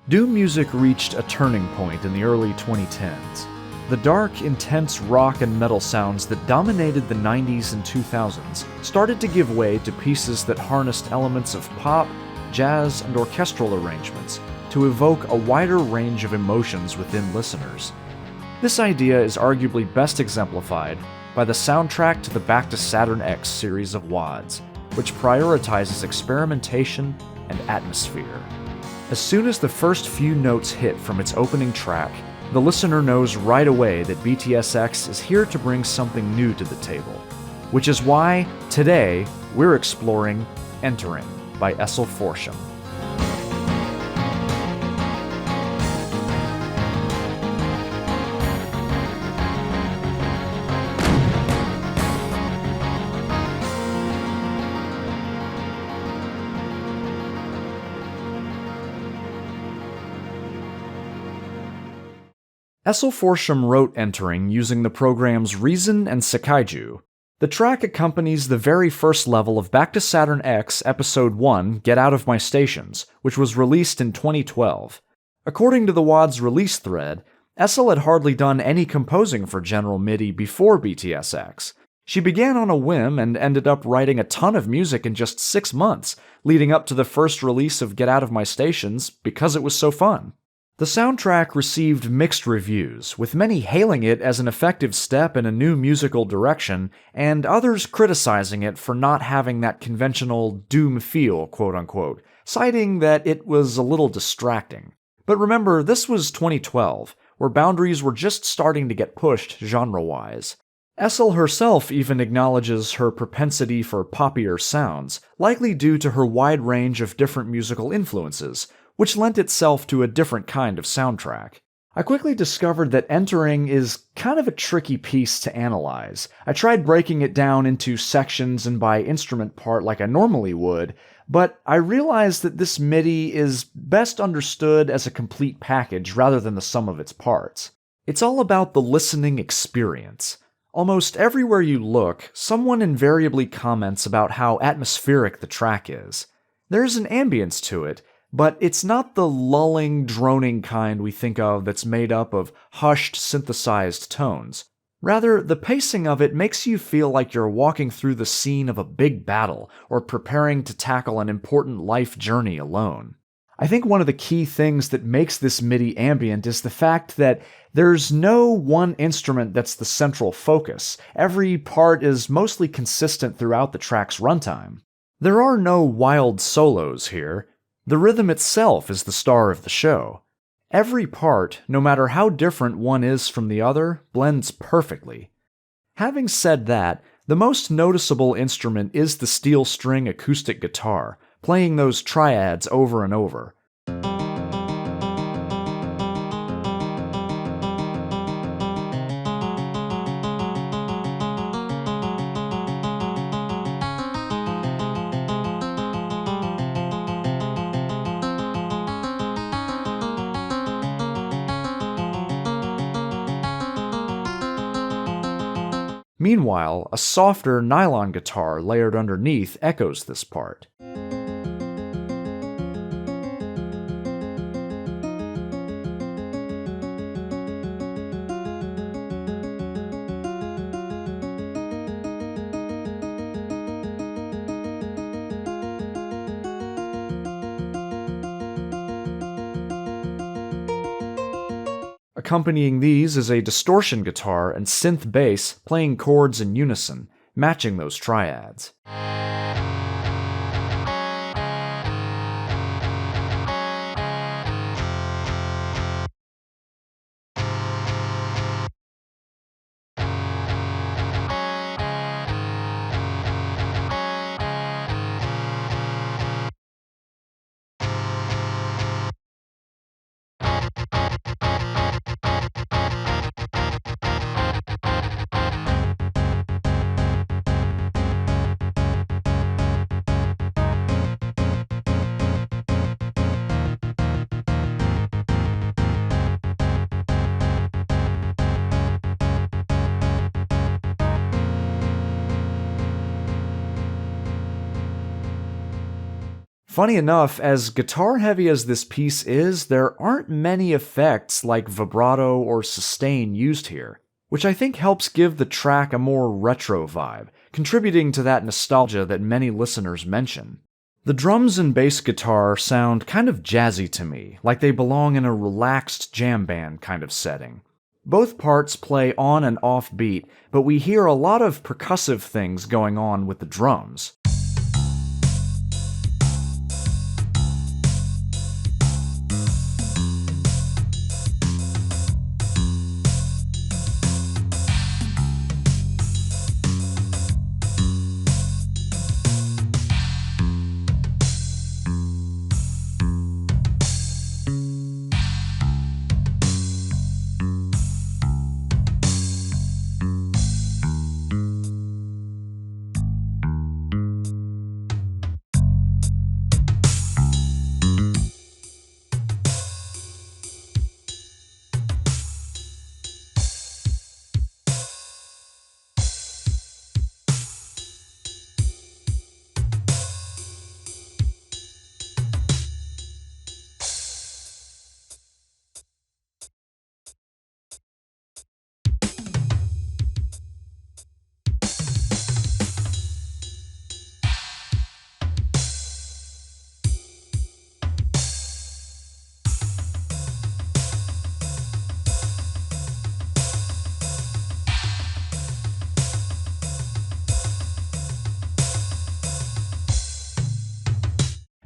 Doom music reached a turning point in the early 2010s. The dark, intense rock and metal sounds that dominated the 90s and 2000s started to give way to pieces that harnessed elements of pop, jazz, and orchestral arrangements to evoke a wider range of emotions within listeners. This idea is arguably best exemplified by the soundtrack to the Back to Saturn X series of WADs, which prioritizes experimentation and atmosphere. As soon as the first few notes hit from its opening track, the listener knows right away that BTSX is here to bring something new to the table, which is why, today, we're exploring Entering by Esselfortium. Esselfortium wrote Entering using the programs Reason and Sakaiju. The track accompanies the very first level of Back to Saturn X Episode 1, Get Out of My Stations, which was released in 2012. According to the WAD's release thread, Essel had hardly done any composing for General MIDI before BTSX. She began on a whim and ended up writing a ton of music in just 6 months, leading up to the first release of Get Out of My Stations because it was so fun. The soundtrack received mixed reviews, with many hailing it as an effective step in a new musical direction, and others criticizing it for not having that conventional Doom feel, quote-unquote, citing that it was a little distracting. But remember, this was 2012, where boundaries were just starting to get pushed genre-wise. Essel herself even acknowledges her propensity for poppier sounds, likely due to her wide range of different musical influences, which lent itself to a different kind of soundtrack. I quickly discovered that Entering is kind of a tricky piece to analyze. I tried breaking it down into sections and by instrument part like I normally would, but I realized that this MIDI is best understood as a complete package rather than the sum of its parts. It's all about the listening experience. Almost everywhere you look, someone invariably comments about how atmospheric the track is. There's an ambience to it, but it's not the lulling, droning kind we think of that's made up of hushed, synthesized tones. Rather, the pacing of it makes you feel like you're walking through the scene of a big battle or preparing to tackle an important life journey alone. I think one of the key things that makes this MIDI ambient is the fact that there's no one instrument that's the central focus. Every part is mostly consistent throughout the track's runtime. There are no wild solos here. The rhythm itself is the star of the show. Every part, no matter how different one is from the other, blends perfectly. Having said that, the most noticeable instrument is the steel string acoustic guitar, playing those triads over and over. Meanwhile, a softer nylon guitar layered underneath echoes this part. Accompanying these is a distortion guitar and synth bass playing chords in unison, matching those triads. Funny enough, as guitar-heavy as this piece is, there aren't many effects like vibrato or sustain used here, which I think helps give the track a more retro vibe, contributing to that nostalgia that many listeners mention. The drums and bass guitar sound kind of jazzy to me, like they belong in a relaxed jam band kind of setting. Both parts play on and off beat, but we hear a lot of percussive things going on with the drums.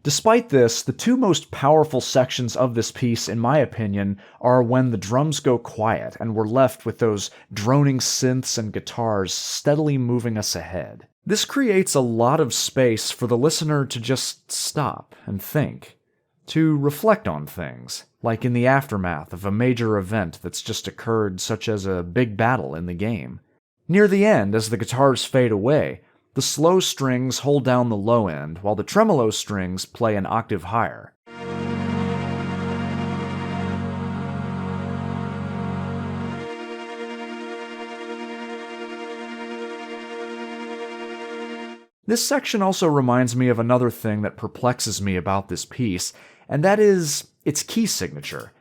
Despite this, the two most powerful sections of this piece, in my opinion, are when the drums go quiet and we're left with those droning synths and guitars steadily moving us ahead. This creates a lot of space for the listener to just stop and think, to reflect on things, like in the aftermath of a major event that's just occurred, such as a big battle in the game. Near the end, as the guitars fade away, the slow strings hold down the low end, while the tremolo strings play an octave higher. This section also reminds me of another thing that perplexes me about this piece, and that is its key signature.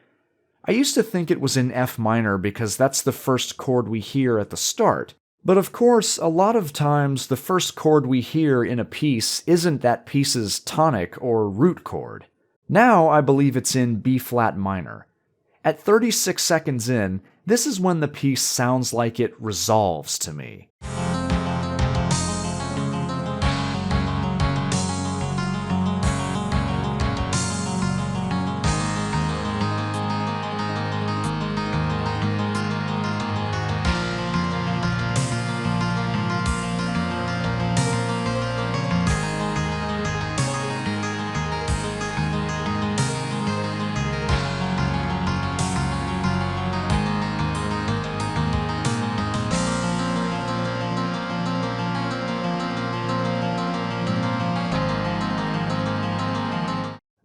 I used to think it was in F minor because that's the first chord we hear at the start. But of course, a lot of times the first chord we hear in a piece isn't that piece's tonic or root chord. Now I believe it's in B flat minor. At 36 seconds in, this is when the piece sounds like it resolves to me.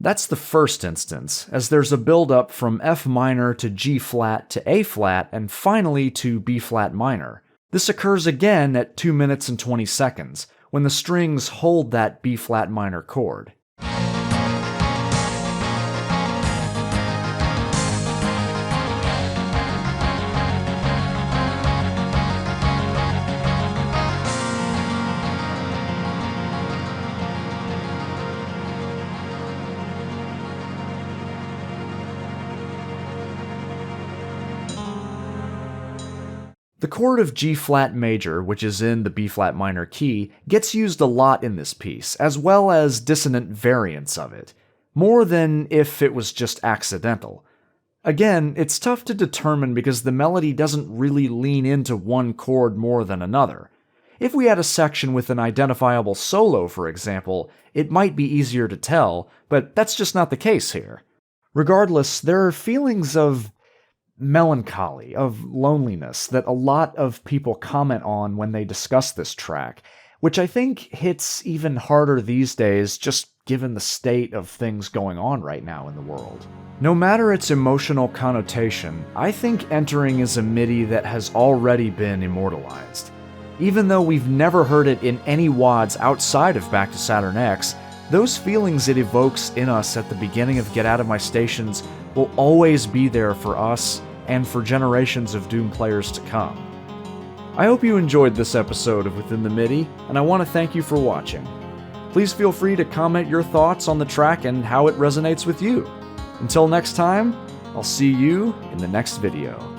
That's the first instance, as there's a build-up from F minor to G flat to A flat and finally to B flat minor. This occurs again at 2 minutes and 20 seconds, when the strings hold that B flat minor chord. The chord of G flat major, which is in the B flat minor key, gets used a lot in this piece, as well as dissonant variants of it, more than if it was just accidental. Again, it's tough to determine because the melody doesn't really lean into one chord more than another. If we had a section with an identifiable solo, for example, it might be easier to tell, but that's just not the case here. Regardless, there are feelings of melancholy, of loneliness that a lot of people comment on when they discuss this track, which I think hits even harder these days just given the state of things going on right now in the world. No matter its emotional connotation, I think Entering is a MIDI that has already been immortalized. Even though we've never heard it in any WADs outside of Back to Saturn X, Those feelings it evokes in us at the beginning of Get Out of My Stations will always be there for us and for generations of Doom players to come. I hope you enjoyed this episode of Within the MIDI, and I want to thank you for watching. Please feel free to comment your thoughts on the track and how it resonates with you. Until next time, I'll see you in the next video.